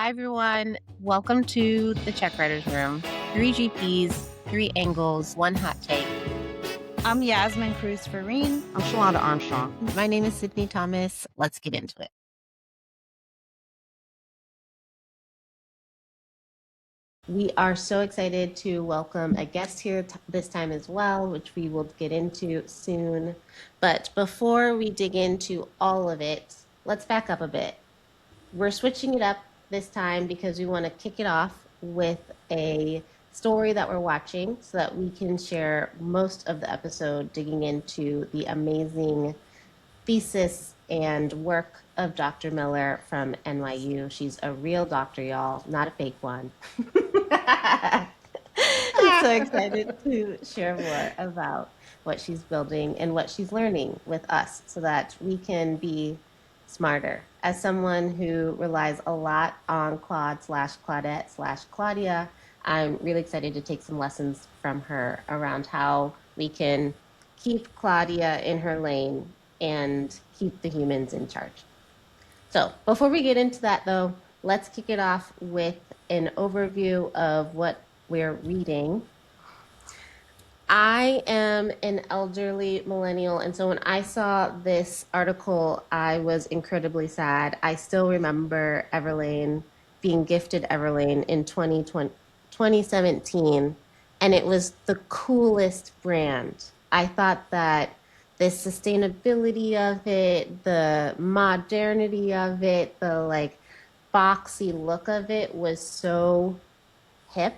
Hi, everyone. Welcome to the Check Writers Room. Three GPs, three angles, one hot take. I'm Yasmin Cruz-Farine. I'm Shalonda Armstrong. My name is Sydney Thomas. Let's get into it. We are so excited to welcome a guest here this time as well, which we will get into soon. But before we dig into all of it, let's back up a bit. We're switching it up this time because we want to kick it off with a story that we're watching so that we can share most of the episode digging into the amazing thesis and work of Dr. Miller from NYU. She's a real doctor, y'all, not a fake one. I'm so excited to share more about what she's building and what she's learning with us so that we can be smarter. As someone who relies a lot on Claude/Claudette/Claudia, I'm really excited to take some lessons from her around how we can keep Claudia in her lane and keep the humans in charge. So before we get into that, though, let's kick it off with an overview of what we're reading. I am an elderly millennial, and so when I saw this article, I was incredibly sad. I still remember Everlane being gifted Everlane in 2017, and it was the coolest brand. I thought that the sustainability of it, the modernity of it, the like boxy look of it was so hip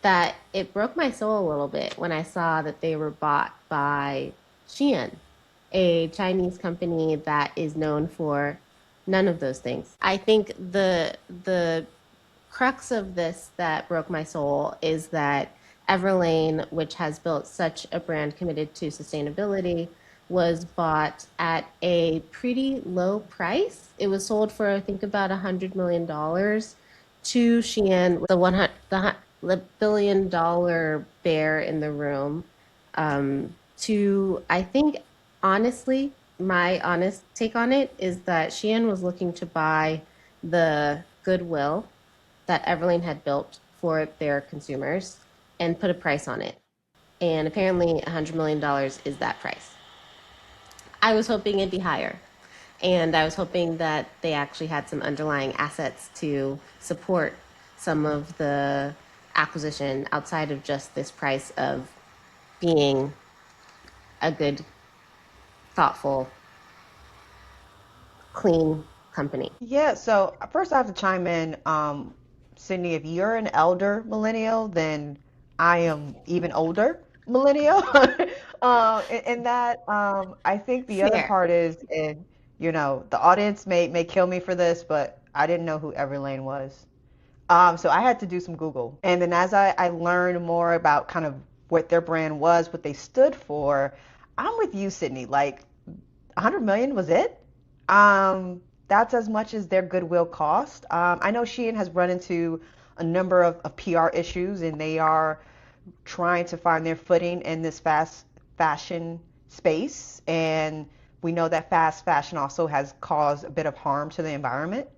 that it broke my soul a little bit when I saw that they were bought by Shein, a Chinese company that is known for none of those things. I think the crux of this that broke my soul is that Everlane, which has built such a brand committed to sustainability, was bought at a pretty low price. It was sold for, I think, about $100 million to Shein, the $1 billion bear in the room. I think, honestly, my honest take on it is that Shein was looking to buy the goodwill that Everlane had built for their consumers and put a price on it. And apparently $100 million is that price. I was hoping it'd be higher. And I was hoping that they actually had some underlying assets to support some of the acquisition outside of just this price of being a good, thoughtful, clean company. Yeah, so first I have to chime in. Sydney, if you're an elder millennial, then I am even older millennial. And that I think the other Fair. part is, and the audience may kill me for this, but I didn't know who Everlane was. So I had to do some Google. And then as I learned more about kind of what their brand was, what they stood for, I'm with you, Sydney. Like 100 million was it? That's as much as their goodwill cost. I know Shein has run into a number of PR issues, and they are trying to find their footing in this fast fashion space. And we know that fast fashion also has caused a bit of harm to the environment.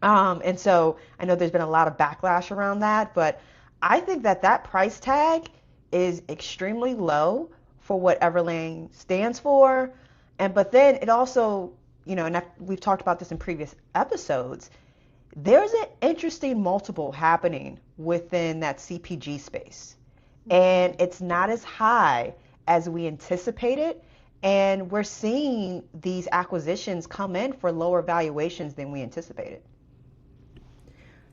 And so I know there's been a lot of backlash around that, but I think that that price tag is extremely low for what Everlane stands for. And but then it also, and we've talked about this in previous episodes, there's an interesting multiple happening within that CPG space. And it's not as high as we anticipated. And we're seeing these acquisitions come in for lower valuations than we anticipated.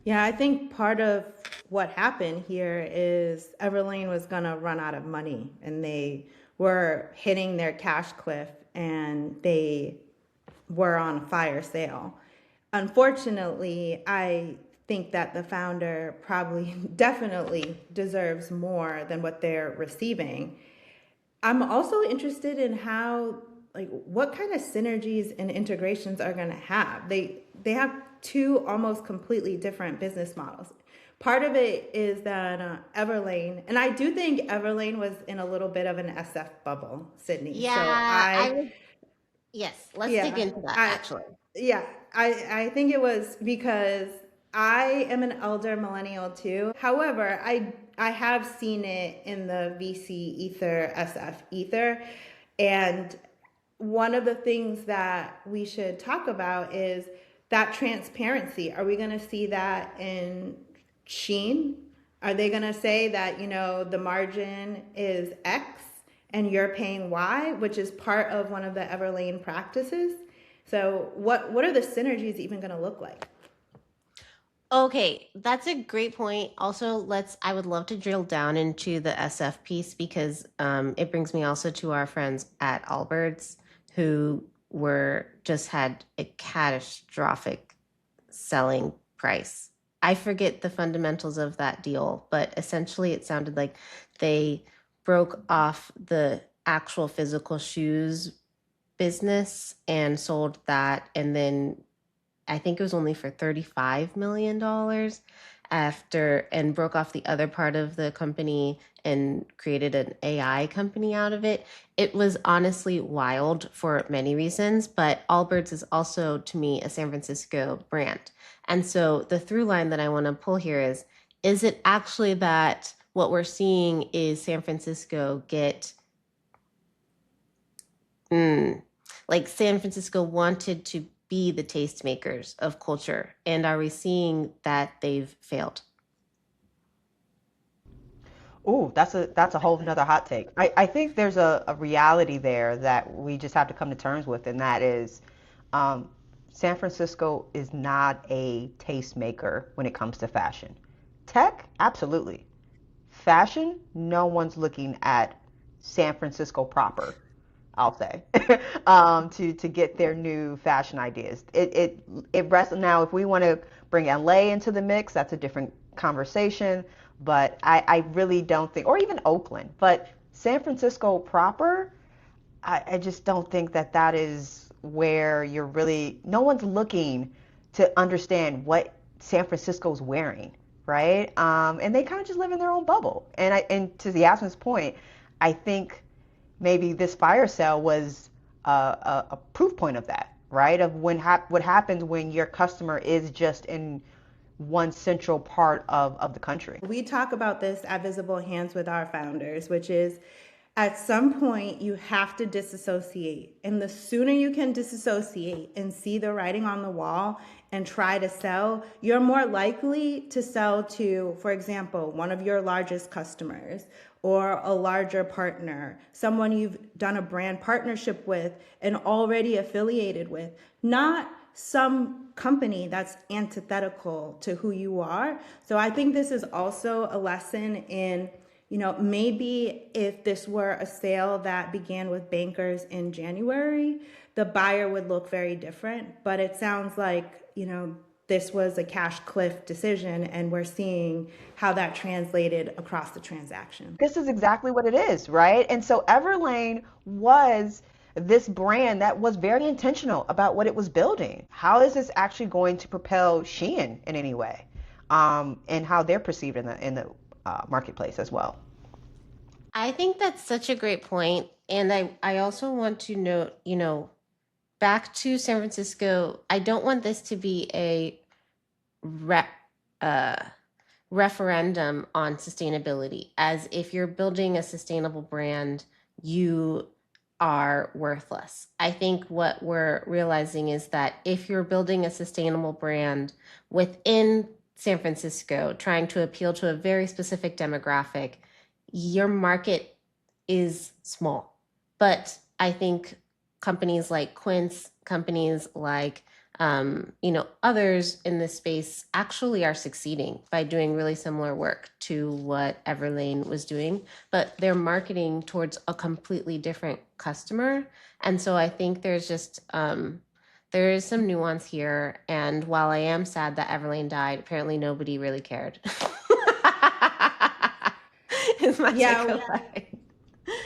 Yeah, I think part of what happened here is Everlane was going to run out of money and they were hitting their cash cliff and they were on a fire sale. Unfortunately, I think that the founder probably definitely deserves more than what they're receiving. I'm also interested in how, like, what kind of synergies and integrations are going to have. They have two almost completely different business models. Part of it is that Everlane, and I do think Everlane was in a little bit of an SF bubble, Sydney. Yeah, yes, let's dig Yeah, into that I, actually. yeah, I think it was because I am an elder millennial too. However, I have seen it in the VC ether, SF ether, and one of the things that we should talk about is that transparency. Are we going to see that in Shein? Are they going to say that, the margin is X and you're paying Y, which is part of one of the Everlane practices? So what are the synergies even going to look like? Okay, that's a great point. Also, I would love to drill down into the SF piece because it brings me also to our friends at Allbirds who just had a catastrophic selling price. I forget the fundamentals of that deal, but essentially it sounded like they broke off the actual physical shoes business and sold that, and then I think it was only for $35 million after, and broke off the other part of the company and created an AI company out of it. It was honestly wild for many reasons, but Allbirds is also to me a San Francisco brand. And so the through line that I want to pull here is it actually that what we're seeing is San Francisco get like San Francisco wanted to be the tastemakers of culture, and are we seeing that they've failed? Ooh, that's a whole nother hot take. I think there's a reality there that we just have to come to terms with, and that is um, San Francisco is not a tastemaker when it comes to fashion. Tech, absolutely. Fashion, no one's looking at San Francisco proper, I'll say, to get their new fashion ideas. It rests now. If we want to bring LA into the mix, that's a different conversation. But I really don't think, or even Oakland, but San Francisco proper, I just don't think that that is where you're really, no one's looking to understand what San Francisco's wearing, right? And they kind of just live in their own bubble. And to Yasmin's point, I think maybe this fire sale was a proof point of that, right? Of what happens when your customer is just in one central part of the country. We talk about this at Visible Hands with our founders, which is at some point you have to disassociate. And the sooner you can disassociate and see the writing on the wall and try to sell, you're more likely to sell to, for example, one of your largest customers or a larger partner, someone you've done a brand partnership with and already affiliated with, not some company that's antithetical to who you are. So I think this is also a lesson in, maybe if this were a sale that began with bankers in January, the buyer would look very different. But it sounds like, this was a cash cliff decision, and we're seeing how that translated across the transaction. This is exactly what it is, right? And so Everlane was this brand that was very intentional about what it was building. How is this actually going to propel Shein in any way, and how they're perceived in the marketplace as well? I think that's such a great point. And I also want to note, back to San Francisco, I don't want this to be a re- uh, referendum on sustainability, as if you're building a sustainable brand, you are worthless. I think what we're realizing is that if you're building a sustainable brand within San Francisco, trying to appeal to a very specific demographic, your market is small. But I think companies like Quince, companies like others in this space actually are succeeding by doing really similar work to what Everlane was doing, but they're marketing towards a completely different customer. And so I think there is some nuance here. And while I am sad that Everlane died, apparently nobody really cared. Is my Yeah, takeaway.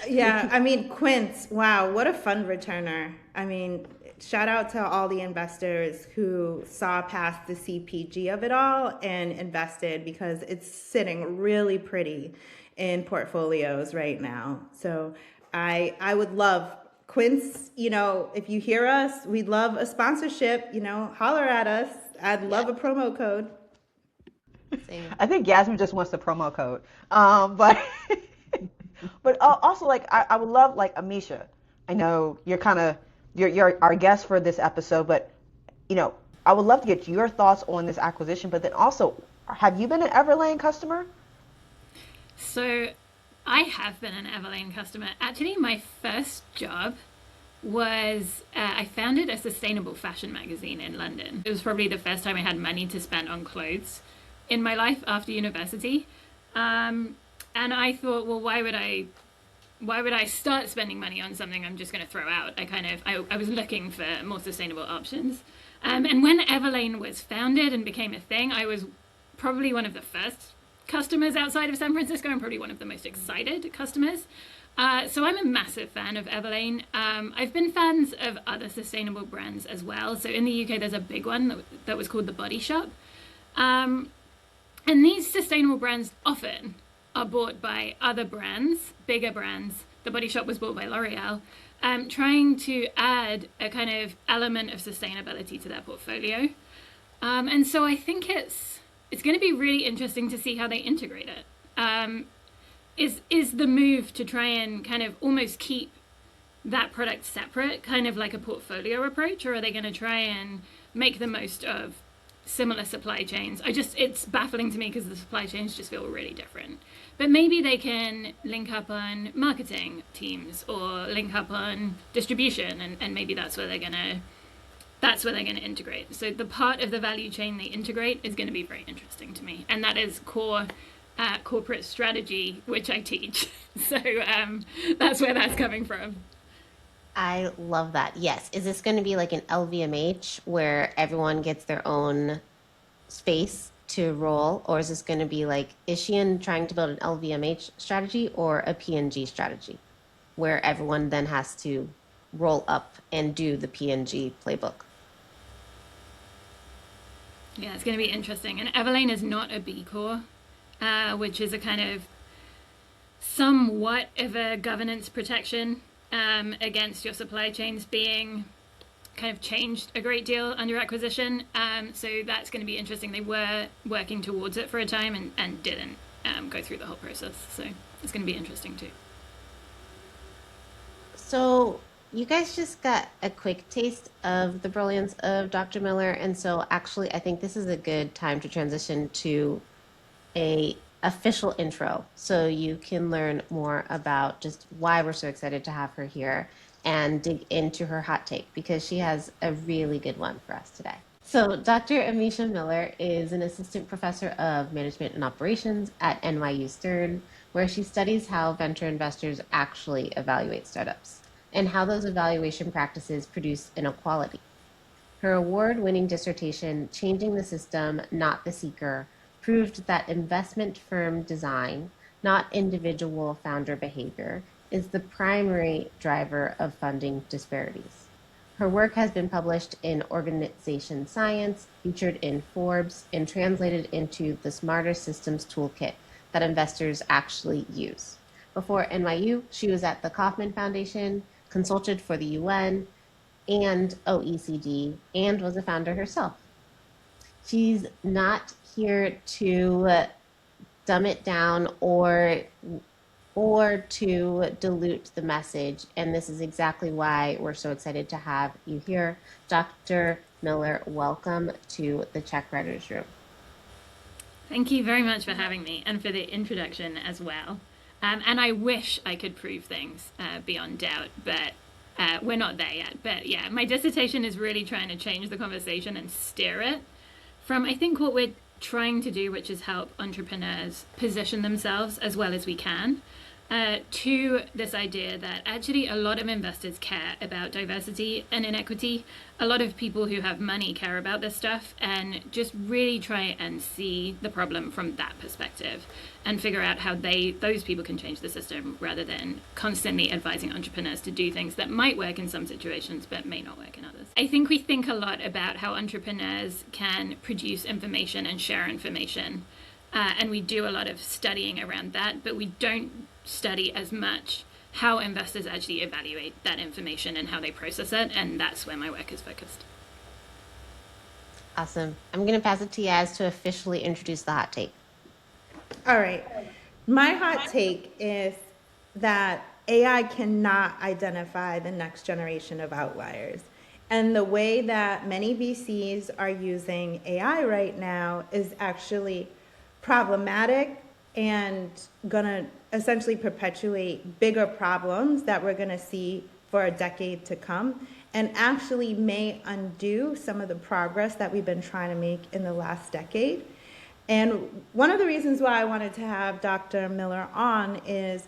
yeah. I mean, Quince, wow, what a fund returner. I mean, shout out to all the investors who saw past the CPG of it all and invested, because it's sitting really pretty in portfolios right now. So I would love Quince, if you hear us, we'd love a sponsorship, holler at us. I'd Yeah, love a promo code. same. I think Yasmin just wants the promo code. But but also like I would love like Amisha. I know you're our guest for this episode, but you know I would love to get your thoughts on this acquisition. But then also, have you been an Everlane customer? So I have been an Everlane customer. Actually, my first job was I founded a sustainable fashion magazine in London. It was probably the first time I had money to spend on clothes in my life after university. And I thought, well, why would I start spending money on something I'm just going to throw out? I was looking for more sustainable options. And when Everlane was founded and became a thing, I was probably one of the first customers outside of San Francisco, and probably one of the most excited customers. So I'm a massive fan of Everlane. I've been fans of other sustainable brands as well. So in the UK, there's a big one that was called The Body Shop. And these sustainable brands often are bought by other brands, bigger brands. The Body Shop was bought by L'Oreal, trying to add a kind of element of sustainability to their portfolio. And so I think it's going to be really interesting to see how they integrate it. Is the move to try and kind of almost keep that product separate, kind of like a portfolio approach, or are they going to try and make the most of similar supply chains? It's baffling to me because the supply chains just feel really different. But maybe they can link up on marketing teams or link up on distribution, and maybe that's where they're gonna integrate. So the part of the value chain they integrate is going to be very interesting to me, and that is core corporate strategy, which I teach. So that's where that's coming from. I love that. Yes. Is this going to be like an LVMH where everyone gets their own space to roll? Or is this going to be like, is Shein trying to build an LVMH strategy or a P&G strategy where everyone then has to roll up and do the P&G playbook? Yeah, it's going to be interesting. And Everlane is not a B Corp, which is a kind of somewhat of a governance protection against your supply chains being kind of changed a great deal under acquisition. So that's going to be interesting. They were working towards it for a time and didn't go through the whole process. So it's going to be interesting too. So you guys just got a quick taste of the brilliance of Dr. Miller. And so actually, I think this is a good time to transition to a official intro so you can learn more about just why we're so excited to have her here and dig into her hot take because she has a really good one for us today. So Dr. Amisha Miller is an assistant professor of management and operations at NYU Stern, where she studies how venture investors actually evaluate startups and how those evaluation practices produce inequality. Her award-winning dissertation, Changing the System, Not the Seeker, proved that investment firm design, not individual founder behavior, is the primary driver of funding disparities. Her work has been published in Organization Science, featured in Forbes, and translated into the Smarter Systems Toolkit that investors actually use. Before NYU, she was at the Kauffman Foundation, consulted for the UN and OECD, and was a founder herself. She's not here to dumb it down or to dilute the message, and this is exactly why we're so excited to have you here. Dr. Miller, welcome to the Check Writers Room. Thank you very much for having me and for the introduction as well. And I wish I could prove things beyond doubt, but we're not there yet. But yeah, my dissertation is really trying to change the conversation and steer it from, I think, what we're trying to do, which is help entrepreneurs position themselves as well as we can, to this idea that actually a lot of investors care about diversity and inequity. A lot of people who have money care about this stuff, and just really try and see the problem from that perspective and figure out how those people can change the system rather than constantly advising entrepreneurs to do things that might work in some situations but may not work in others. I think we think a lot about how entrepreneurs can produce information and share information, and we do a lot of studying around that, but we don't study as much how investors actually evaluate that information and how they process it, and that's where my work is focused. Awesome. I'm going to pass it to Yaz to officially introduce the hot take. All right. My hot take is that AI cannot identify the next generation of outliers. And the way that many VCs are using AI right now is actually problematic and going to essentially perpetuate bigger problems that we're going to see for a decade to come, and actually may undo some of the progress that we've been trying to make in the last decade. And one of the reasons why I wanted to have Dr. Miller on is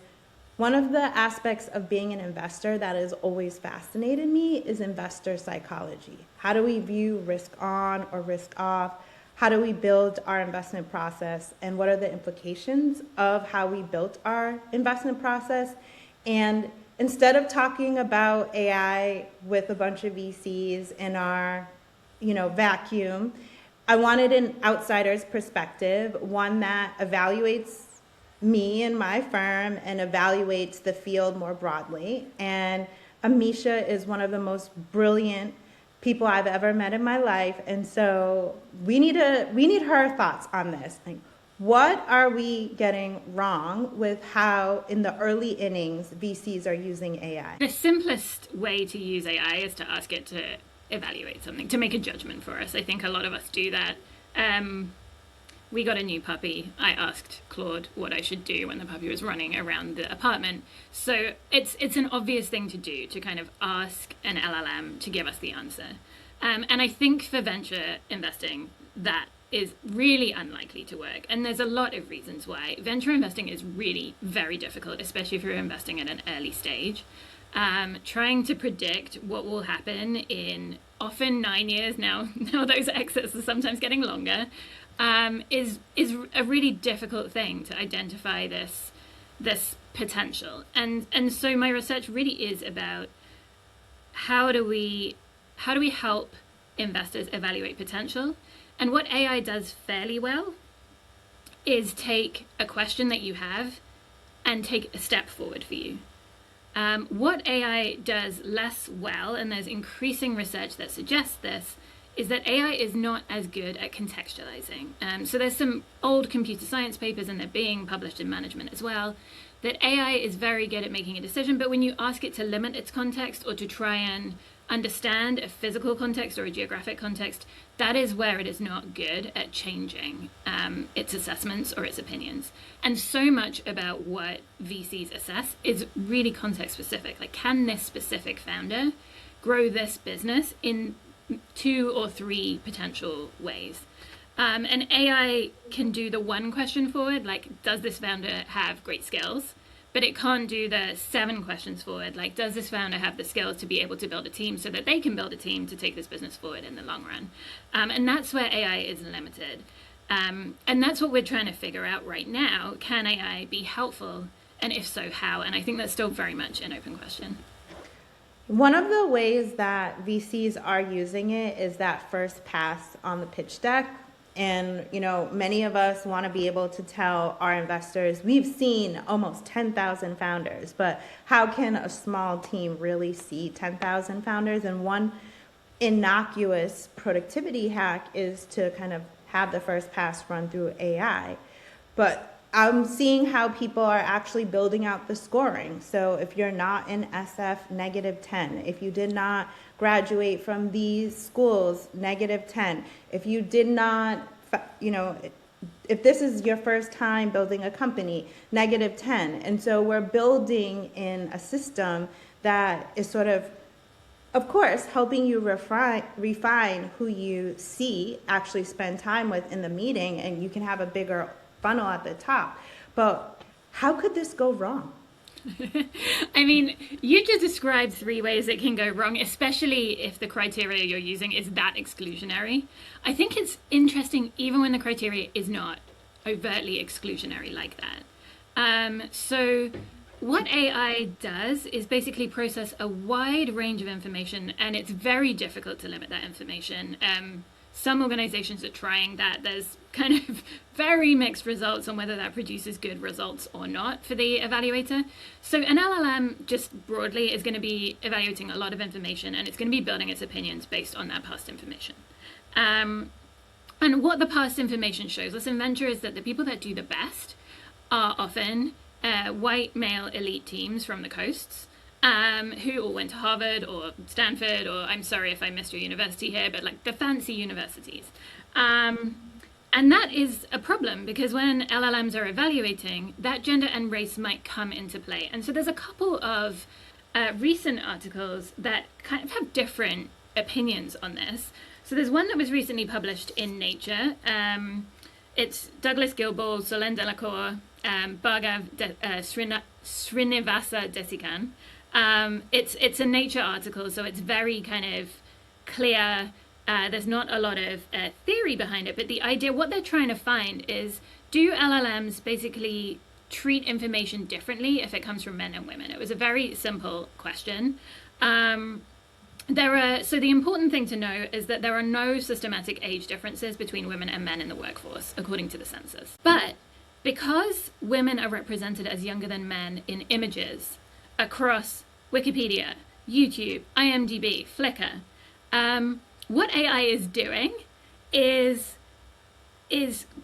one of the aspects of being an investor that has always fascinated me is investor psychology. How do we view risk on or risk off? How do we build our investment process? And what are the implications of how we built our investment process? And instead of talking about AI with a bunch of VCs in our, vacuum, I wanted an outsider's perspective, one that evaluates me and my firm and evaluates the field more broadly. And Amisha is one of the most brilliant people I've ever met in my life. And so we need her thoughts on this. Like, what are we getting wrong with how in the early innings VCs are using AI? The simplest way to use AI is to ask it to evaluate something, to make a judgment for us. I think a lot of us do that. We got a new puppy. I asked Claude what I should do when the puppy was running around the apartment. So it's an obvious thing to do, to kind of ask an LLM to give us the answer. And I think for venture investing, that is really unlikely to work. And there's a lot of reasons why. Venture investing is really very difficult, especially if you're investing at an early stage. Trying to predict what will happen in often 9 years now those exits are sometimes getting longer, is a really difficult thing to identify this potential. And so my research really is about how do we help investors evaluate potential. And what AI does fairly well is take a question that you have and take a step forward for you. What AI does less well, and there's increasing research that suggests this, is that AI is not as good at contextualizing. So there's some old computer science papers, and they're being published in management as well, that AI is very good at making a decision, but when you ask it to limit its context or to try and understand a physical context or a geographic context, that is where it is not good at changing its assessments or its opinions. And so much about what VCs assess is really context specific. Like, can this specific founder grow this business in 2 or 3 potential ways? And AI can do the one question forward, like, does this founder have great skills? But it can't do the 7 questions forward, like, does this founder have the skills to be able to build a team so that they can build a team to take this business forward in the long run? And that's where AI is limited. And that's what we're trying to figure out right now. Can AI be helpful? And if so, how? And I think that's still very much an open question. One of the ways that VCs are using it is that first pass on the pitch deck. And, many of us want to be able to tell our investors, we've seen almost 10,000 founders, but how can a small team really see 10,000 founders? And one innocuous productivity hack is to kind of have the first pass run through AI. But I'm seeing how people are actually building out the scoring. So if you're not in SF, -10. If you did not graduate from these schools, -10. If you did not, if this is your first time building a company, -10. And so we're building in a system that is sort of course, helping you refine who you see, actually spend time with in the meeting, and you can have a bigger funnel at the top. But how could this go wrong? I mean, you just described 3 ways it can go wrong, especially if the criteria you're using is that exclusionary. I think it's interesting even when the criteria is not overtly exclusionary like that. So what AI does is basically process a wide range of information, and it's very difficult to limit that information. Some organizations are trying that. There's kind of very mixed results on whether that produces good results or not for the evaluator. So an LLM just broadly is going to be evaluating a lot of information, and it's going to be building its opinions based on that past information. And what the past information shows us in venture is that the people that do the best are often white male elite teams from the coasts, who all went to Harvard or Stanford, or I'm sorry if I missed your university here, but like the fancy universities. And that is a problem because when LLMs are evaluating, that gender and race might come into play. And so there's a couple of recent articles that kind of have different opinions on this. So there's one that was recently published in Nature. It's Douglas Gilball, Solène Delacour, Bhargav Srinivasa Desikan. It's a Nature article, so it's very kind of clear. There's not a lot of theory behind it, but the idea, what they're trying to find is, do LLMs basically treat information differently if it comes from men and women? It was a very simple question. So the important thing to know is that there are no systematic age differences between women and men in the workforce, according to the census. But because women are represented as younger than men in images across Wikipedia, YouTube, IMDb, Flickr, what AI is doing is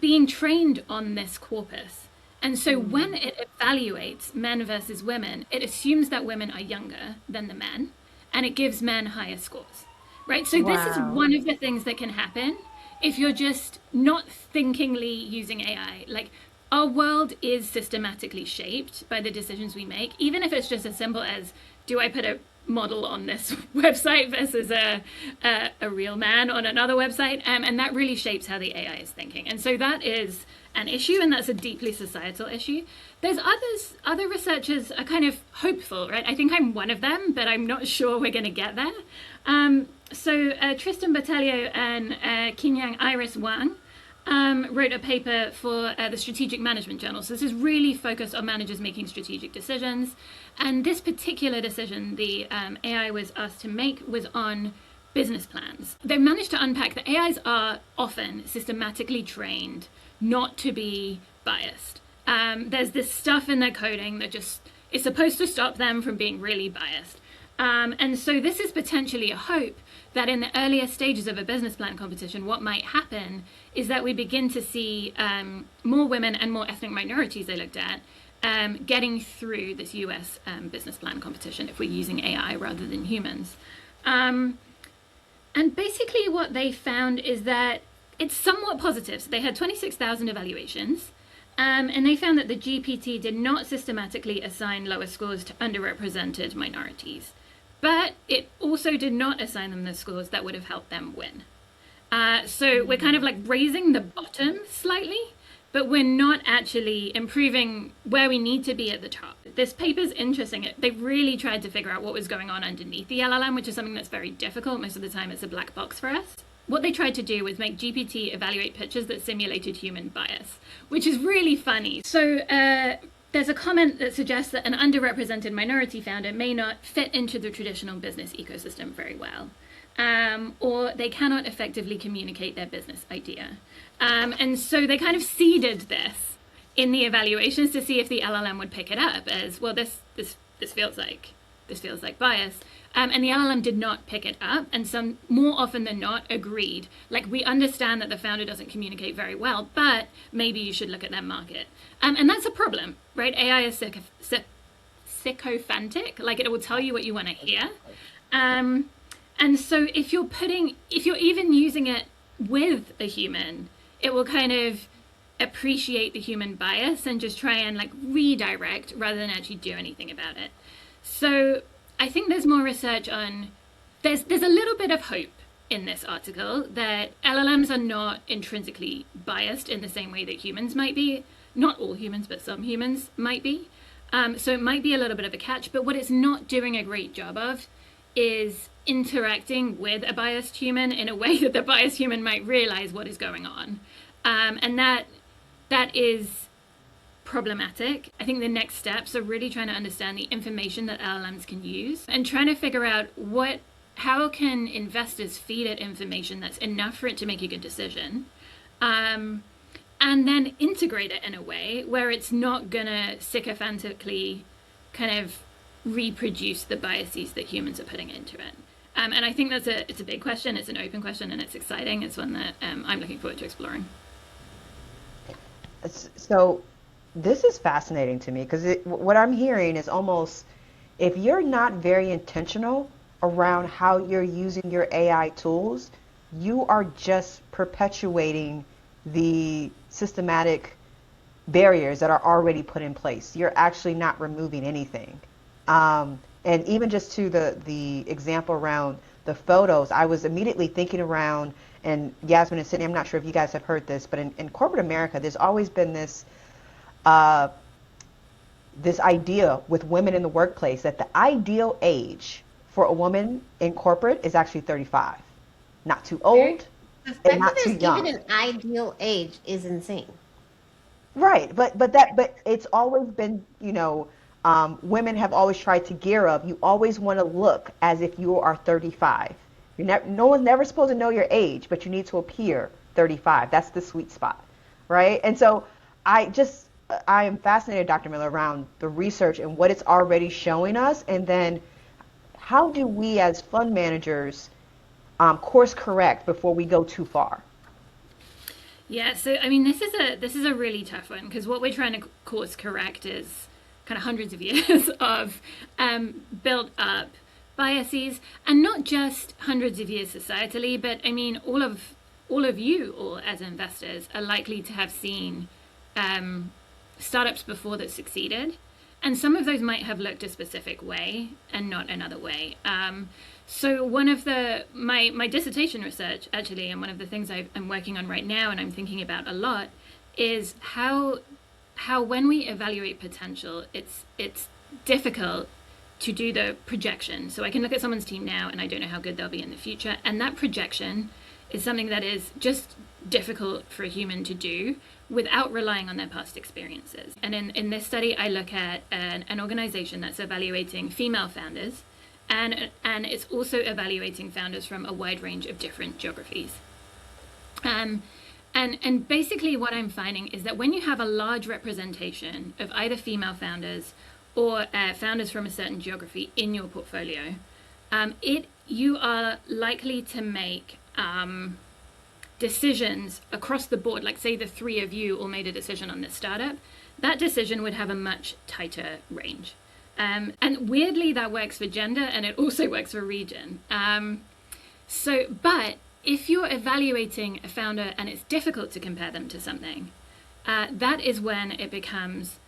being trained on this corpus. And so when it evaluates men versus women, it assumes that women are younger than the men, and it gives men higher scores, right? So this is one of the things that can happen if you're just not thinkingly using AI. Like, our world is systematically shaped by the decisions we make, even if it's just as simple as, do I put a model on this website versus a real man on another website? And that really shapes how the AI is thinking. And so that is an issue, and that's a deeply societal issue. There's other researchers are kind of hopeful, right? I think I'm one of them, but I'm not sure we're going to get there. So Tristan Bertelio and Qinyang Iris Wang wrote a paper for the Strategic Management Journal. So this is really focused on managers making strategic decisions. And this particular decision the AI was asked to make was on business plans. They managed to unpack that AIs are often systematically trained not to be biased. There's this stuff in their coding that just is supposed to stop them from being really biased. And so this is potentially a hope that in the earlier stages of a business plan competition, what might happen is that we begin to see more women and more ethnic minorities they looked at getting through this US business plan competition if we're using AI rather than humans. And basically what they found is that it's somewhat positive. So they had 26,000 evaluations, and they found that the GPT did not systematically assign lower scores to underrepresented minorities. But it also did not assign them the scores that would have helped them win. So we're kind of like raising the bottom slightly, but we're not actually improving where we need to be at the top. This paper's interesting. They really tried to figure out what was going on underneath the LLM, which is something that's very difficult. Most of the time it's a black box for us. What they tried to do was make GPT evaluate pictures that simulated human bias, which is really funny. So there's a comment that suggests that an underrepresented minority founder may not fit into the traditional business ecosystem very well, or they cannot effectively communicate their business idea. And so they kind of seeded this in the evaluations to see if the LLM would pick it up as, well, this feels like bias. And the LLM did not pick it up, and some more often than not agreed. Like, we understand that the founder doesn't communicate very well, but maybe you should look at their market. And that's a problem, right? AI is sycophantic, like it will tell you what you want to hear. And so if you're even using it with a human, it will kind of appreciate the human bias and just try and like redirect rather than actually do anything about it. So I think there's more research on, there's a little bit of hope in this article that LLMs are not intrinsically biased in the same way that humans might be. Not all humans, but some humans might be. So it might be a little bit of a catch, but what it's not doing a great job of is interacting with a biased human in a way that the biased human might realize what is going on. And that is problematic. I think the next steps are really trying to understand the information that LLMs can use and trying to figure out what how can investors feed it information that's enough for it to make a good decision, um, and then integrate it in a way where it's not gonna sycophantically kind of reproduce the biases that humans are putting into it. And I think it's a big question. It's an open question, and it's exciting. It's one that I'm looking forward to exploring. So this is fascinating to me because what I'm hearing is almost if you're not very intentional around how you're using your AI tools, you are just perpetuating the systematic barriers that are already put in place. You're actually not removing anything. And even just to the example around the photos, I was immediately thinking around, and Yasmin and Sydney, I'm not sure if you guys have heard this, but in corporate America, there's always been uh, this idea with women in the workplace that the ideal age for a woman in corporate is actually 35. Not too Very, old the and fact that not too there's even young. an ideal age is insane. Right, but it's always been, women have always tried to gear up. You always want to look as if you are 35. No one's never supposed to know your age, but you need to appear 35. That's the sweet spot, right? And so I am fascinated, Dr. Miller, around the research and what it's already showing us, and then how do we as fund managers course correct before we go too far? Yeah, so I mean, this is a really tough one because what we're trying to course correct is kind of hundreds of years of built up biases, and not just hundreds of years societally, but I mean, all of you, all as investors, are likely to have seen startups before that succeeded, and some of those might have looked a specific way and not another way. So one of my dissertation research actually, and one of the things I'm working on right now, and I'm thinking about a lot, is how when we evaluate potential, it's difficult to do the projection. So I can look at someone's team now, and I don't know how good they'll be in the future, and that projection is something that is just difficult for a human to do without relying on their past experiences. And in this study, I look at an organization that's evaluating female founders, and it's also evaluating founders from a wide range of different geographies. And basically what I'm finding is that when you have a large representation of either female founders or founders from a certain geography in your portfolio, you are likely to make decisions across the board. Like say the three of you all made a decision on this startup, that decision would have a much tighter range. And weirdly, that works for gender, and it also works for region. But if you're evaluating a founder and it's difficult to compare them to something, that is when it becomes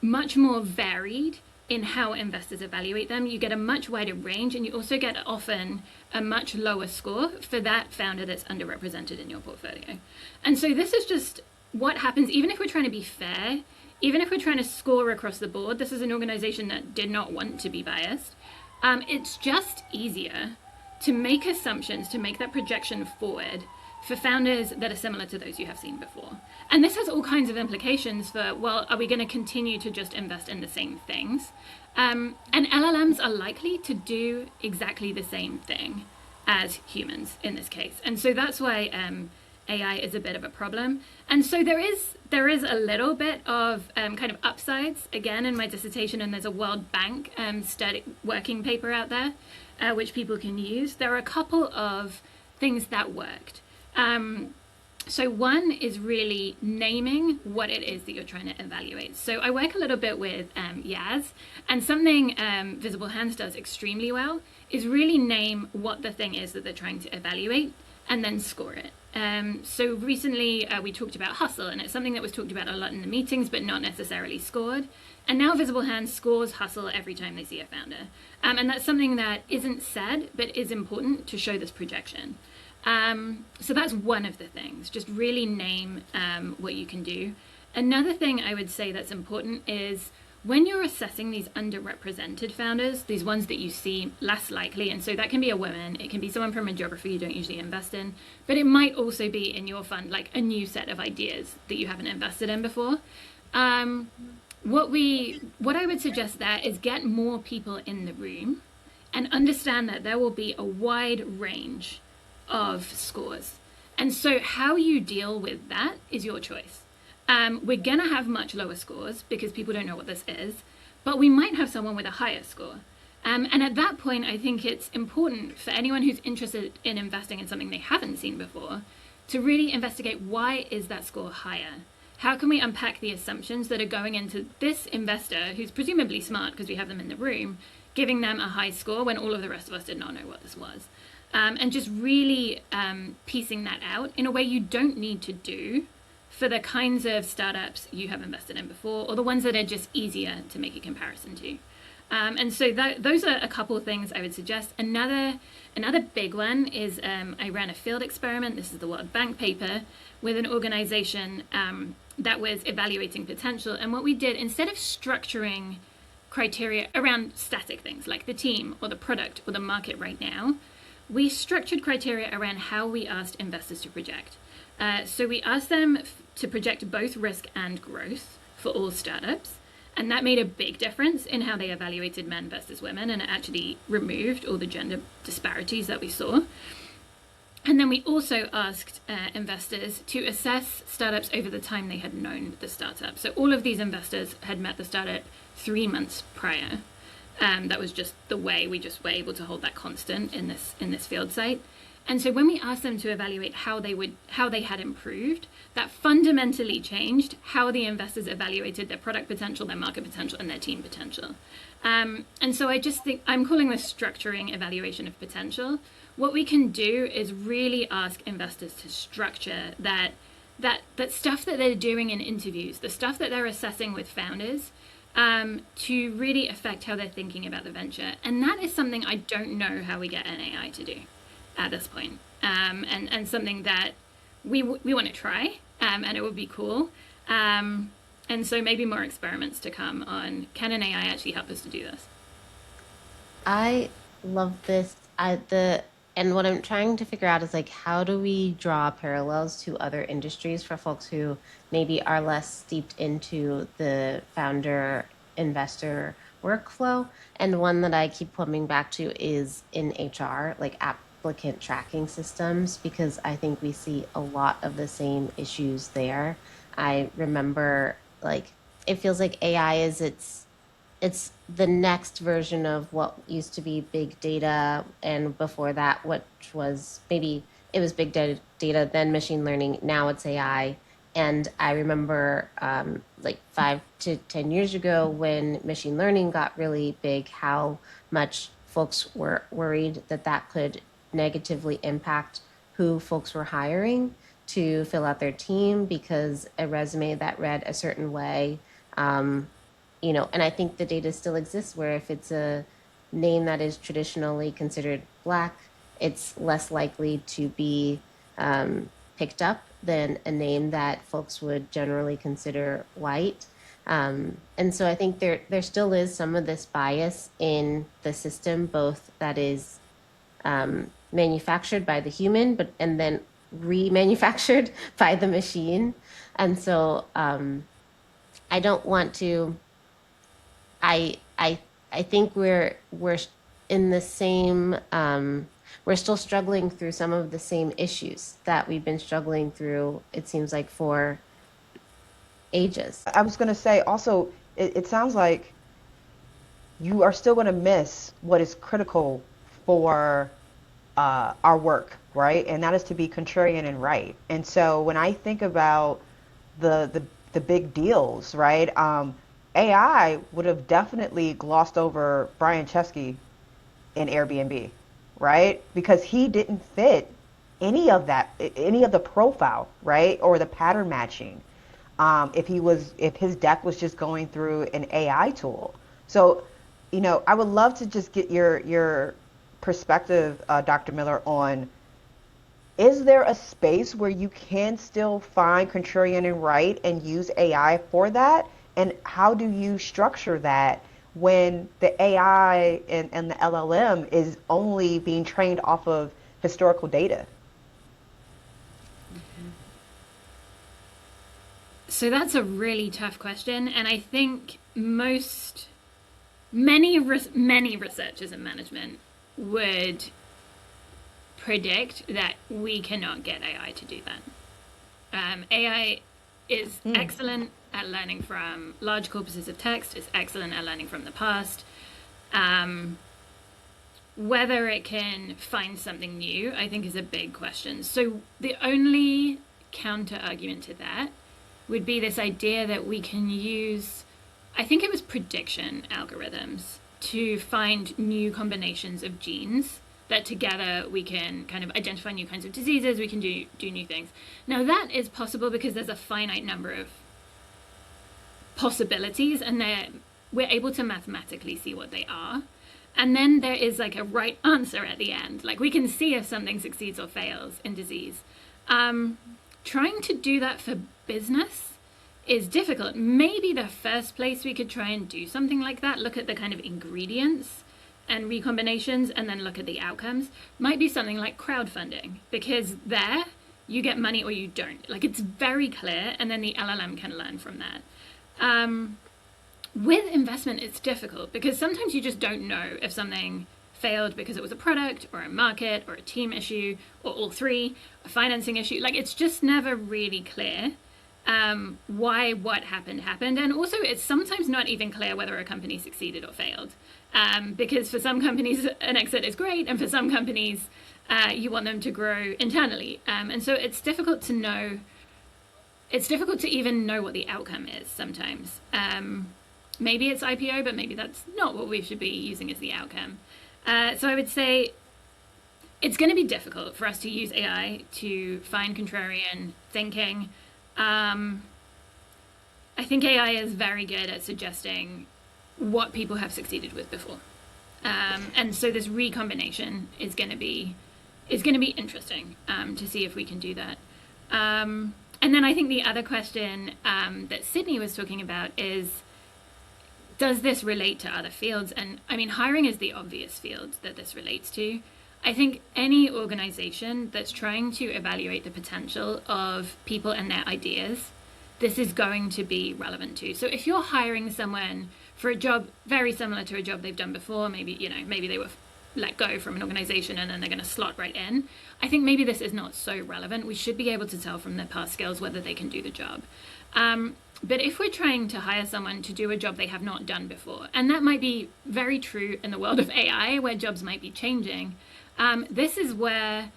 much more varied in how investors evaluate them. You get a much wider range, and you also get often a much lower score for that founder that's underrepresented in your portfolio. And so this is just what happens, even if we're trying to be fair, even if we're trying to score across the board. This is an organization that did not want to be biased. It's just easier to make assumptions, to make that projection forward for founders that are similar to those you have seen before. And this has all kinds of implications for, well, are we going to continue to just invest in the same things? And LLMs are likely to do exactly the same thing as humans in this case. And so that's why AI is a bit of a problem. And so there is a little bit of kind of upsides, again, in my dissertation, and there's a World Bank study working paper out there, which people can use. There are a couple of things that worked. So one is really naming what it is that you're trying to evaluate. So I work a little bit with Yaz, and something Visible Hands does extremely well is really name what the thing is that they're trying to evaluate and then score it. So recently we talked about hustle, and it's something that was talked about a lot in the meetings but not necessarily scored. And now Visible Hands scores hustle every time they see a founder. And that's something that isn't said but is important to show this projection. So that's one of the things, just really name what you can do. Another thing I would say that's important is when you're assessing these underrepresented founders, these ones that you see less likely, and so that can be a woman, it can be someone from a geography you don't usually invest in, but it might also be in your fund, like a new set of ideas that you haven't invested in before. What I would suggest there is get more people in the room and understand that there will be a wide range of scores. And so how you deal with that is your choice. We're going to have much lower scores because people don't know what this is, but we might have someone with a higher score. And at that point, I think it's important for anyone who's interested in investing in something they haven't seen before to really investigate, why is that score higher? How can we unpack the assumptions that are going into this investor, who's presumably smart because we have them in the room, giving them a high score when all of the rest of us did not know what this was? And just really piecing that out in a way you don't need to do for the kinds of startups you have invested in before, or the ones that are just easier to make a comparison to. And so those are a couple of things I would suggest. Another big one is I ran a field experiment. This is the World Bank paper with an organization that was evaluating potential. And what we did, instead of structuring criteria around static things like the team or the product or the market right now, we structured criteria around how we asked investors to project. So we asked them to project both risk and growth for all startups. And that made a big difference in how they evaluated men versus women, and it actually removed all the gender disparities that we saw. And then we also asked investors to assess startups over the time they had known the startup. So all of these investors had met the startup 3 months prior. That was just the way we just were able to hold that constant in this field site. And so when we asked them to evaluate how they had improved, that fundamentally changed how the investors evaluated their product potential, their market potential, and their team potential. And so I just think I'm calling this structuring evaluation of potential. What we can do is really ask investors to structure that stuff that they're doing in interviews, the stuff that they're assessing with founders, to really affect how they're thinking about the venture. And that is something I don't know how we get an AI to do at this point, and something that we want to try, and it would be cool. And so maybe more experiments to come on, can an AI actually help us to do this? I love this. And what I'm trying to figure out is like, how do we draw parallels to other industries for folks who maybe are less steeped into the founder investor workflow? And one that I keep coming back to is in HR, like applicant tracking systems, because I think we see a lot of the same issues there. I remember, like, it feels like AI is it's the next version of what used to be big data, and before that, which was maybe it was big data, then machine learning. Now it's AI. And I remember like 5 to 10 years ago when machine learning got really big, how much folks were worried that that could negatively impact who folks were hiring to fill out their team, because a resume that read a certain way, and I think the data still exists where if it's a name that is traditionally considered Black, it's less likely to be picked up than a name that folks would generally consider white. And so I think there still is some of this bias in the system, both that is manufactured by the human, and then remanufactured by the machine. And so I don't want to. I think we're in the same. We're still struggling through some of the same issues that we've been struggling through, it seems like, for ages. I was going to say also, it sounds like you are still going to miss what is critical for our work, right? And that is to be contrarian and right. And so when I think about the big deals, right? AI would have definitely glossed over Brian Chesky in Airbnb, right? Because he didn't fit any of the profile, right? Or the pattern matching. If his deck was just going through an AI tool. So, I would love to just get your perspective, Dr. Miller, on, is there a space where you can still find contrarian and right and use AI for that? And how do you structure that when the AI and the LLM is only being trained off of historical data? So that's a really tough question, and I think most many researchers and management would predict that we cannot get AI to do that. AI is excellent at learning from large corpuses of text. It's excellent at learning from the past. Whether it can find something new, I think, is a big question. So the only counter argument to that would be this idea that we can use, I think it was prediction algorithms, to find new combinations of genes that together we can kind of identify new kinds of diseases, we can do new things. Now that is possible because there's a finite number of possibilities, and we're able to mathematically see what they are. And then there is like a right answer at the end. Like we can see if something succeeds or fails in disease. Trying to do that for business is difficult. Maybe the first place we could try and do something like that, look at the kind of ingredients and recombinations and then look at the outcomes, might be something like crowdfunding, because there you get money or you don't. Like it's very clear, and then the LLM can learn from that. With investment, it's difficult because sometimes you just don't know if something failed because it was a product or a market or a team issue or all three, a financing issue. Like it's just never really clear why what happened. And also it's sometimes not even clear whether a company succeeded or failed. Because for some companies, an exit is great, and for some companies, you want them to grow internally. And so it's difficult to know. It's difficult to even know what the outcome is sometimes. Maybe it's IPO, but maybe that's not what we should be using as the outcome. So I would say it's going to be difficult for us to use AI to find contrarian thinking. I think AI is very good at suggesting what people have succeeded with before. And so this recombination is going to be interesting to see if we can do that. And then I think the other question that Sydney was talking about is, does this relate to other fields? And I mean, hiring is the obvious field that this relates to. I think any organization that's trying to evaluate the potential of people and their ideas, this is going to be relevant to. So if you're hiring someone for a job very similar to a job they've done before, maybe they were let go from an organization and then they're going to slot right in, I think maybe this is not so relevant. We should be able to tell from their past skills whether they can do the job. But if we're trying to hire someone to do a job they have not done before, and that might be very true in the world of AI, where jobs might be changing, this is where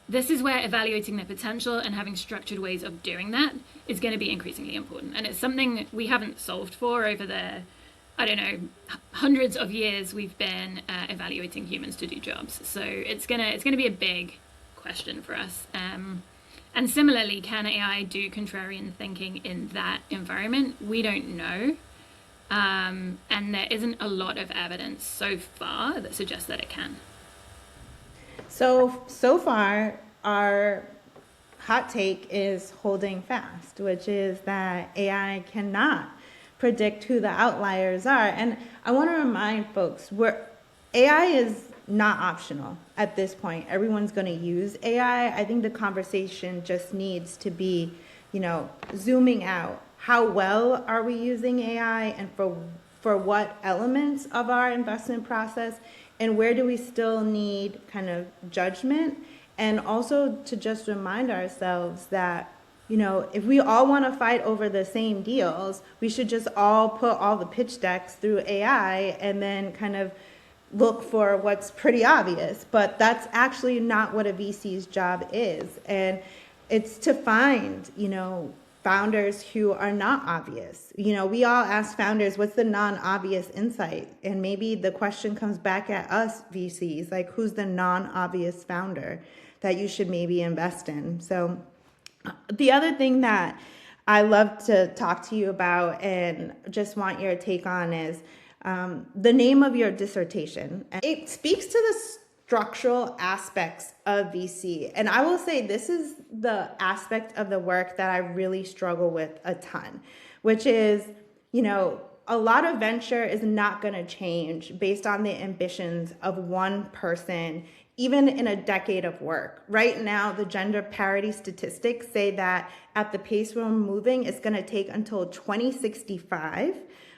evaluating their potential and having structured ways of doing that is going to be increasingly important. And it's something we haven't solved for over the, hundreds of years we've been evaluating humans to do jobs. So it's gonna be a big question for us. And similarly, can AI do contrarian thinking in that environment? We don't know. And there isn't a lot of evidence so far that suggests that it can. So far, our hot take is holding fast, which is that AI cannot predict who the outliers are. And I want to remind folks, AI is not optional at this point. Everyone's going to use AI. I think the conversation just needs to be, zooming out. How well are we using AI, and for what elements of our investment process, and where do we still need kind of judgment? And also to just remind ourselves that, if we all want to fight over the same deals, we should just all put all the pitch decks through AI and then kind of look for what's pretty obvious. But that's actually not what a VC's job is. And it's to find, founders who are not obvious. We all ask founders, what's the non-obvious insight? And maybe the question comes back at us VCs, like, who's the non-obvious founder that you should maybe invest in? So the other thing that I love to talk to you about and just want your take on is the name of your dissertation. It speaks to the structural aspects of VC. And I will say this is the aspect of the work that I really struggle with a ton, which is, a lot of venture is not going to change based on the ambitions of one person, even in a decade of work. Right now, the gender parity statistics say that at the pace we're moving, it's going to take until 2065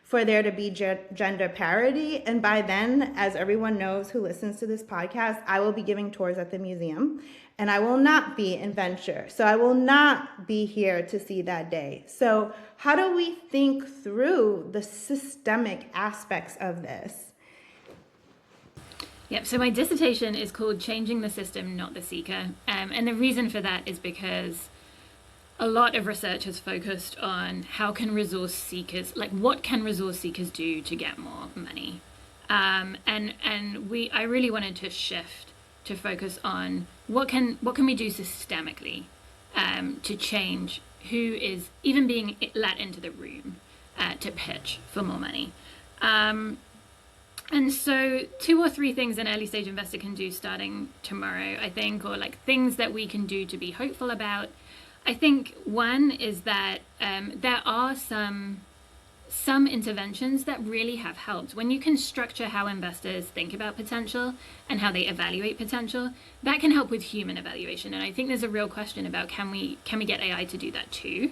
for there to be gender parity. And by then, as everyone knows who listens to this podcast, I will be giving tours at the museum and I will not be in Venture. So I will not be here to see that day. So how do we think through the systemic aspects of this? Yep, so my dissertation is called Changing the System, Not the Seeker. And the reason for that is because a lot of research has focused on how can resource seekers, like what can resource seekers do to get more money? And I really wanted to shift to focus on what can we do systemically to change who is even being let into the room to pitch for more money. And so 2 or 3 things an early stage investor can do starting tomorrow, I think, or like things that we can do to be hopeful about. I think one is that there are some interventions that really have helped. When you can structure how investors think about potential and how they evaluate potential, that can help with human evaluation. And I think there's a real question about can we get AI to do that too?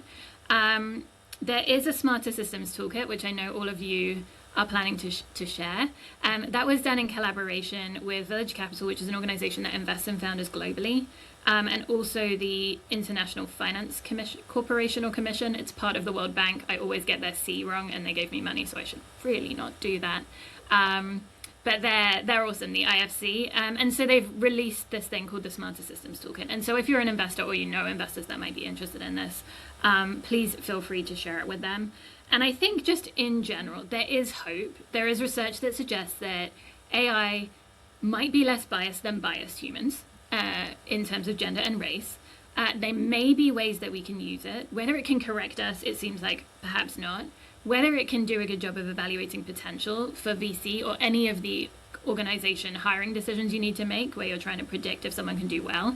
There is a Smarter Systems Toolkit, which I know all of you are planning to share. That was done in collaboration with Village Capital, which is an organization that invests in founders globally, and also the International Finance Corporation or Commission. It's part of the World Bank. I always get their C wrong, and they gave me money, so I should really not do that. But they're awesome, the IFC. And so they've released this thing called the Smarter Systems Toolkit. And so if you're an investor or you know investors that might be interested in this, please feel free to share it with them. And I think just in general, there is hope. There is research that suggests that AI might be less biased than biased humans in terms of gender and race. There may be ways that we can use it. Whether it can correct us, it seems like perhaps not. Whether it can do a good job of evaluating potential for VC or any of the organization hiring decisions you need to make, where you're trying to predict if someone can do well,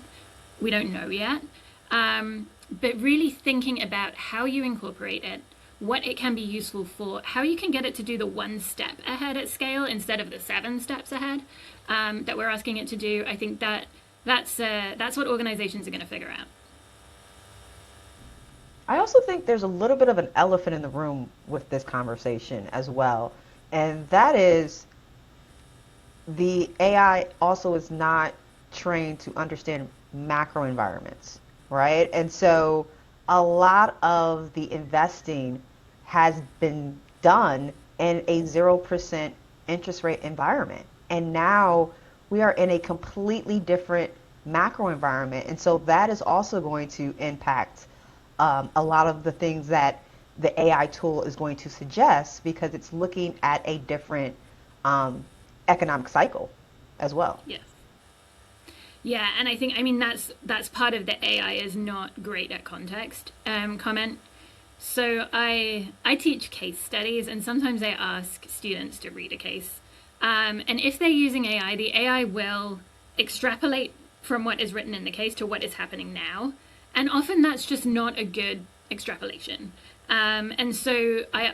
we don't know yet. But really thinking about how you incorporate it, what it can be useful for, how you can get it to do the 1 step ahead at scale instead of the 7 steps ahead that we're asking it to do. I think that's what organizations are going to figure out. I also think there's a little bit of an elephant in the room with this conversation as well, and that is the AI also is not trained to understand macro environments, right? And so a lot of the investing has been done in a 0% interest rate environment. And now we are in a completely different macro environment. And so that is also going to impact a lot of the things that the AI tool is going to suggest, because it's looking at a different economic cycle as well. Yes. Yeah, and I think, that's part of the AI is not great at context comment. So I teach case studies, and sometimes I ask students to read a case. And if they're using AI, the AI will extrapolate from what is written in the case to what is happening now. And often that's just not a good extrapolation. And so I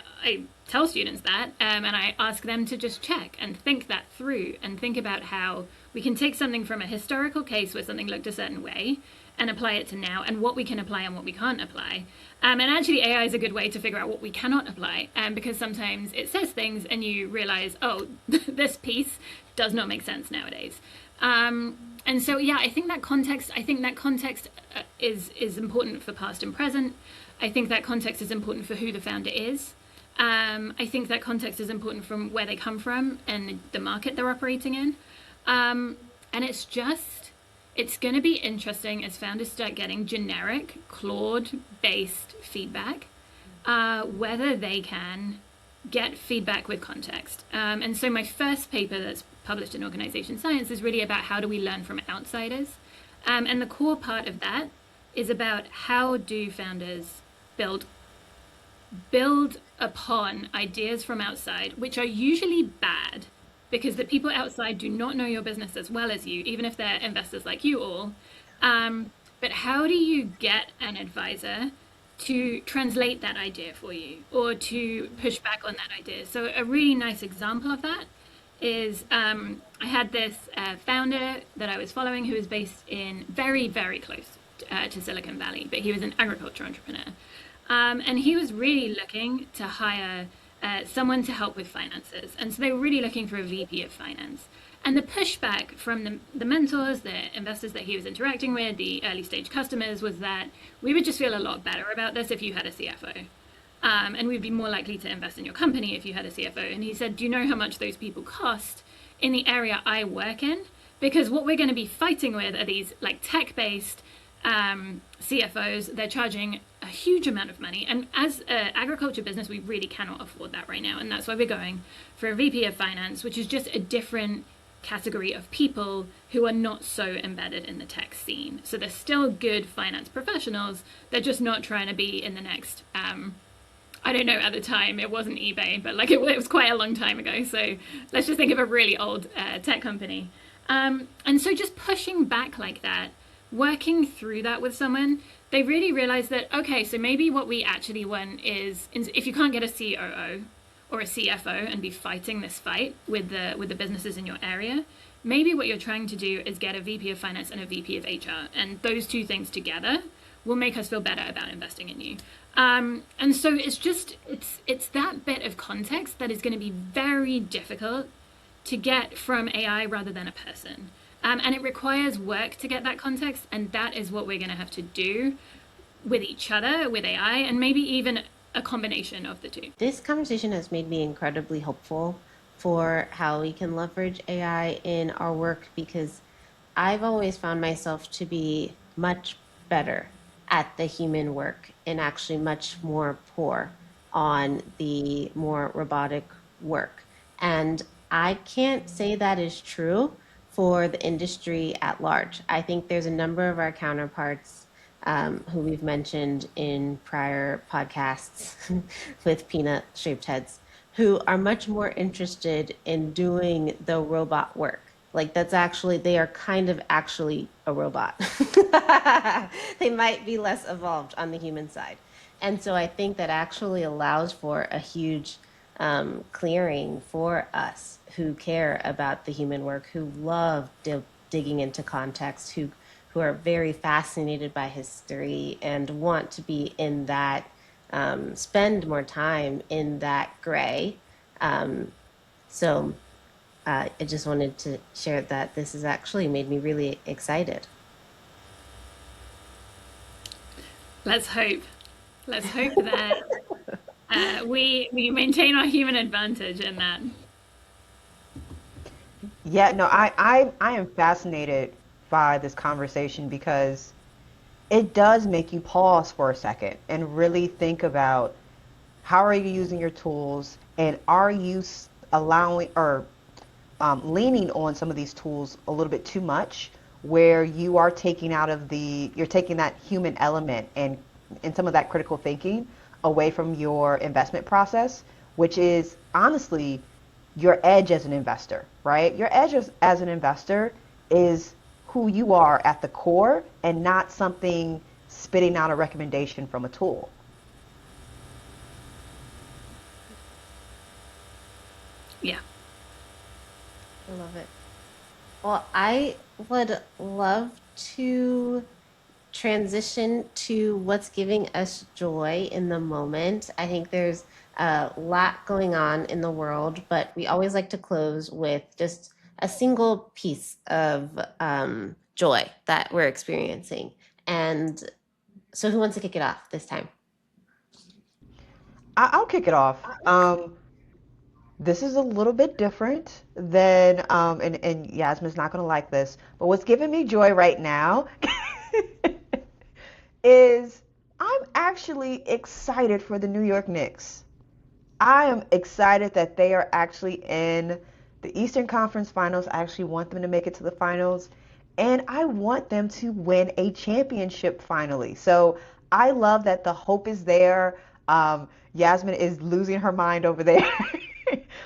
tell students that, and I ask them to just check and think that through and think about how we can take something from a historical case where something looked a certain way and apply it to now, and what we can apply and what we can't apply. And actually AI is a good way to figure out what we cannot apply, because sometimes it says things and you realize, oh, this piece does not make sense nowadays. And so, yeah, I think that context is important for past and present. I think that context is important for who the founder is. I think that context is important from where they come from and the market they're operating in. And it's going to be interesting as founders start getting generic Claude-based feedback, whether they can get feedback with context. And so my first paper that's published in Organization Science is really about how do we learn from outsiders. And the core part of that is about how do founders build upon ideas from outside, which are usually bad, because the people outside do not know your business as well as you, even if they're investors like you all. But how do you get an advisor to translate that idea for you or to push back on that idea? So a really nice example of that is I had this founder that I was following who was based in very, very close to Silicon Valley, but he was an agriculture entrepreneur. And he was really looking to hire someone to help with finances. And so they were really looking for a VP of finance. And the pushback from the mentors, the investors that he was interacting with, the early stage customers, was that we would just feel a lot better about this if you had a CFO. And we'd be more likely to invest in your company if you had a CFO. And he said, do you know how much those people cost in the area I work in? Because what we're going to be fighting with are these like tech-based CFOs. They're charging a huge amount of money. And as an agriculture business, we really cannot afford that right now. And that's why we're going for a VP of finance, which is just a different category of people who are not so embedded in the tech scene. So they're still good finance professionals. They're just not trying to be in the next I don't know, at the time it wasn't eBay, but like it was quite a long time ago. So let's just think of a really old tech company. And so just pushing back like that, working through that with someone, they really realized that, okay, so maybe what we actually want is, if you can't get a COO or a CFO and be fighting this fight with the businesses in your area, maybe what you're trying to do is get a VP of finance and a VP of HR. And those two things together will make us feel better about investing in you. And so it's that bit of context that is going to be very difficult to get from AI rather than a person. And it requires work to get that context. And that is what we're going to have to do with each other, with AI, and maybe even a combination of the two. This conversation has made me incredibly hopeful for how we can leverage AI in our work, because I've always found myself to be much better at the human work and actually much more poor on the more robotic work. And I can't say that is true for the industry at large. I think there's a number of our counterparts who we've mentioned in prior podcasts with peanut shaped heads, who are much more interested in doing the robot work. Like that's actually, they are kind of actually a robot. They might be less evolved on the human side. And so I think that actually allows for a huge clearing for us who care about the human work, who love digging into context, who are very fascinated by history and want to be in that, spend more time in that gray. So I just wanted to share that this has actually made me really excited. Let's hope. Let's hope that we maintain our human advantage in that. Yeah, no, I am fascinated by this conversation because it does make you pause for a second and really think about how are you using your tools, and are you allowing or leaning on some of these tools a little bit too much, where you are taking you're taking that human element and some of that critical thinking away from your investment process, which is honestly your edge as an investor, right? Your edge as an investor is who you are at the core, and not something spitting out a recommendation from a tool. Yeah. I love it. Well, I would love to transition to what's giving us joy in the moment. I think there's a lot going on in the world, but we always like to close with just a single piece of joy that we're experiencing. And so, who wants to kick it off this time? I'll kick it off. This is a little bit different than, and Yasmin's not going to like this, but what's giving me joy right now is I'm actually excited for the New York Knicks. I am excited that they are actually in the Eastern Conference Finals. I actually want them to make it to the finals, and I want them to win a championship finally. So I love that the hope is there. Yasmin is losing her mind over there.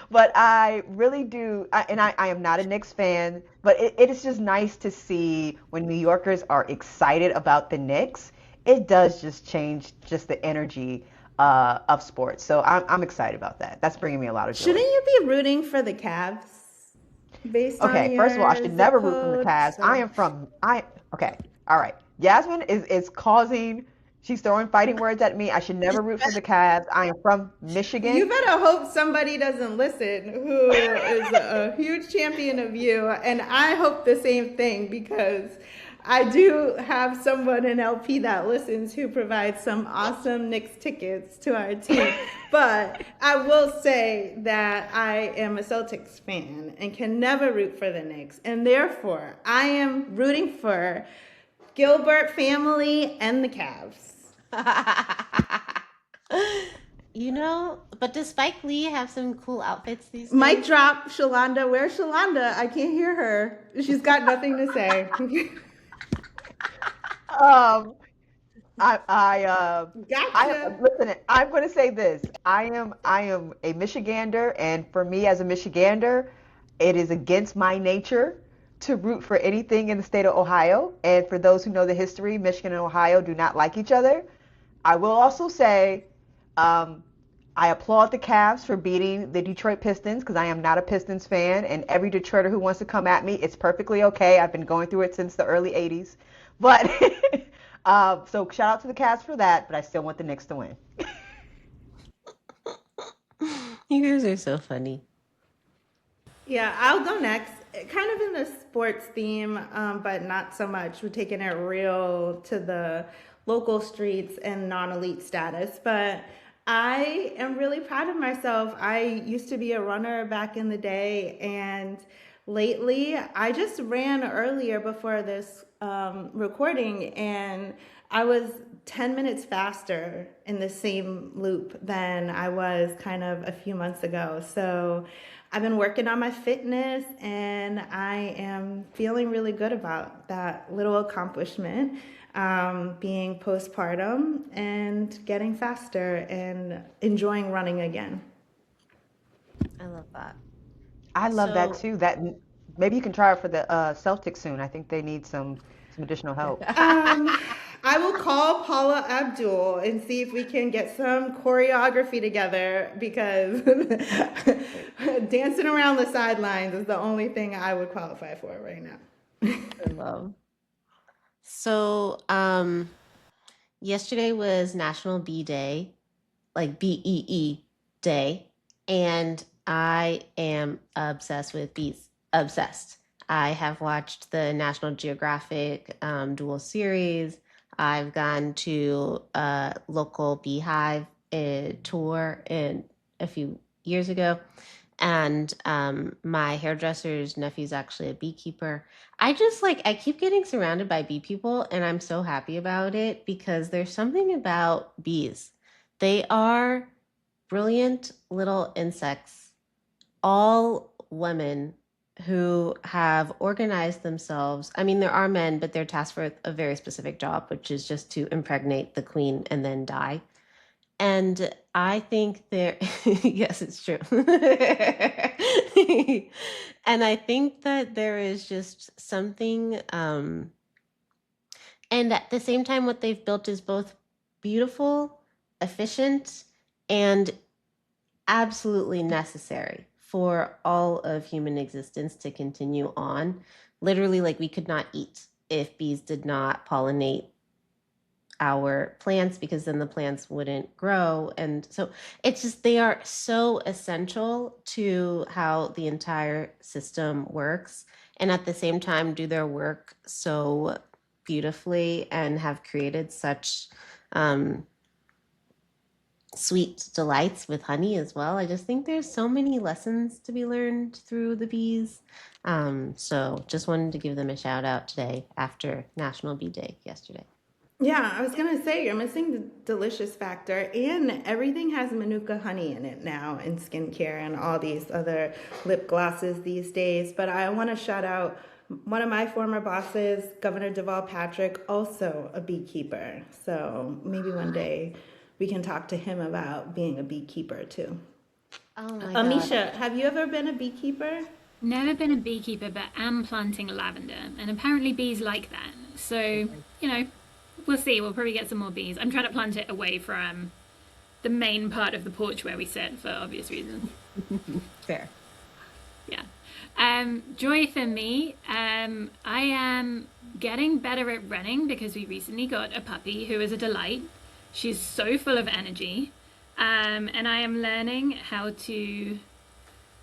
But I really do, I am not a Knicks fan, but it is just nice to see when New Yorkers are excited about the Knicks. It does just change just the energy of sports. So I'm excited about that. That's bringing me a lot of joy. Shouldn't you be rooting for the Cavs based on Okay, first of all, I your should zip never root from the code? Cavs. So Okay, all right. Yasmin is causing She's throwing fighting words at me. I should never root for the Cavs. I am from You Michigan. better hope somebody doesn't listen who is a huge champion of you. And I hope the same thing because I do have someone in LP that listens who provides some awesome Knicks tickets to our team. But I will say that I am a Celtics fan and can never root for the Knicks. And therefore, I am rooting for Gilbert family and the Cavs. But does Spike Lee have some cool outfits these Mic days? drop, Shalonda. Where's Shalonda? I can't hear her. She's got nothing to say. Um, I Gotcha. listen. I'm going to say this. I am a Michigander, and for me as a Michigander, it is against my nature to root for anything in the state of Ohio. And for those who know the history, Michigan and Ohio do not like each other. I will also say, um, I applaud the Cavs for beating the Detroit Pistons because I am not a Pistons fan, and every Detroiter who wants to come at me, it's perfectly okay. I've been going through it since the early '80s, but so shout out to the Cavs for that. But I still want the Knicks to win. You guys are so funny. Yeah, I'll go next. Kind of in the sports theme, but not so much. We're taking it real to the local streets and non elite status. But I am really proud of myself. I used to be a runner back in the day, and lately I just ran earlier before this recording, and I was 10 minutes faster in the same loop than I was kind of a few months ago. So I've been working on my fitness and I am feeling really good about that little accomplishment, being postpartum and getting faster and enjoying running again. I love that. I love that So, too. That maybe you can try it for the Celtics soon. I think they need some additional help. Um, I will call Paula Abdul and see if we can get some choreography together because dancing around the sidelines is the only thing I would qualify for right now. I love. So, yesterday was National Bee Day, like BEE Day, and I am obsessed with bees. Obsessed. I have watched the National Geographic dual series. I've gone to a local beehive tour a few years ago, and my hairdresser's nephew's actually a beekeeper. I keep getting surrounded by bee people, and I'm so happy about it because there's something about bees. They are brilliant little insects, all women who have organized themselves. I mean, there are men, but they're tasked with a very specific job, which is just to impregnate the queen and then die. And I think there, yes, it's true. And I think that there is just something, and at the same time, what they've built is both beautiful, efficient, and absolutely necessary for all of human existence to continue on. Literally, like we could not eat if bees did not pollinate our plants because then the plants wouldn't grow. And so it's just, they are so essential to how the entire system works. And at the same time, do their work so beautifully and have created such um, sweet delights with honey as well. I just think there's so many lessons to be learned through the bees. So just wanted to give them a shout out today after National Bee Day yesterday. Yeah, I was gonna say you're missing the delicious factor, and everything has Manuka honey in it now in skincare and all these other lip glosses these days. But I want to shout out one of my former bosses, Governor Deval Patrick, also a beekeeper. So maybe one day we can talk to him about being a beekeeper too. Oh my God. Amisha, have you ever been a beekeeper? Never been a beekeeper, but am planting lavender, and apparently bees like that. So, you know, we'll see. We'll probably get some more bees. I'm trying to plant it away from the main part of the porch where we sit for obvious reasons. Fair. Yeah. Joy for me, I am getting better at running because we recently got a puppy who is a delight. She's so full of energy. And I am learning how to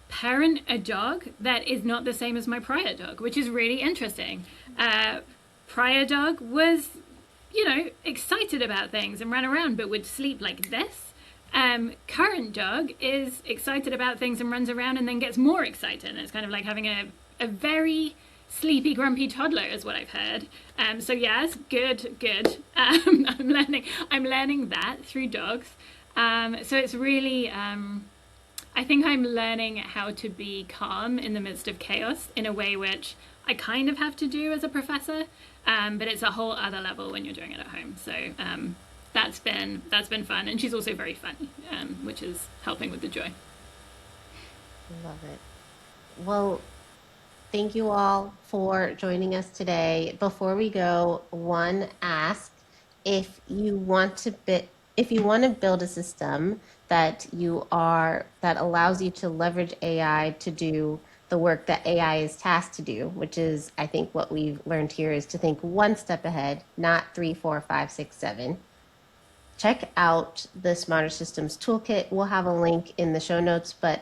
parent a dog that is not the same as my prior dog, which is really interesting. Prior dog was, excited about things and ran around, but would sleep like this. Current dog is excited about things and runs around and then gets more excited. And it's kind of like having a very sleepy, grumpy toddler, is what I've heard. So yes, good. I'm learning that through dogs. So it's really, I think I'm learning how to be calm in the midst of chaos in a way which I kind of have to do as a professor, but it's a whole other level when you're doing it at home. So that's been fun, and she's also very funny, which is helping with the joy. Love it. Well, thank you all for joining us today. Before we go, one ask: if you want to build a system that allows you to leverage AI to do the work that AI is tasked to do, which is, I think what we've learned here is to think one step ahead, not 3, 4, 5, 6, 7. Check out the Smarter Systems Toolkit. We'll have a link in the show notes, but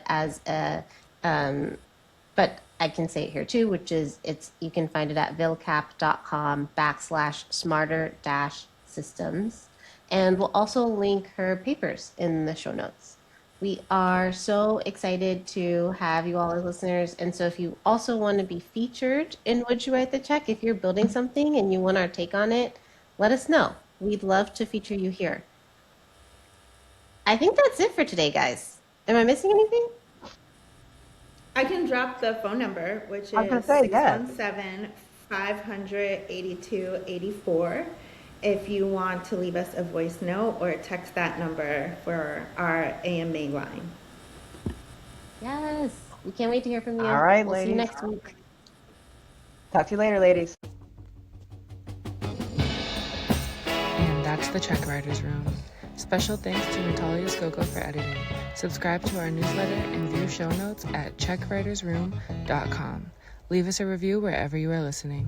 but I can say it here too, which is you can find it at vilcap.com/smarter-systems. And we'll also link her papers in the show notes. We are so excited to have you all as listeners. And so if you also want to be featured in Would You Write the Check, if you're building something and you want our take on it, let us know. We'd love to feature you here. I think that's it for today, guys. Am I missing anything? I can drop the phone number, which I was is gonna say, yeah. 617-500-8284. If you want to leave us a voice note or text that number for our AMA line. Yes. We can't wait to hear from you. All right, we'll ladies. see you next week. Talk to you later, ladies. And that's the Check Writers Room. Special thanks to Natalia Skoko for editing. Subscribe to our newsletter and view show notes at checkwritersroom.com. Leave us a review wherever you are listening.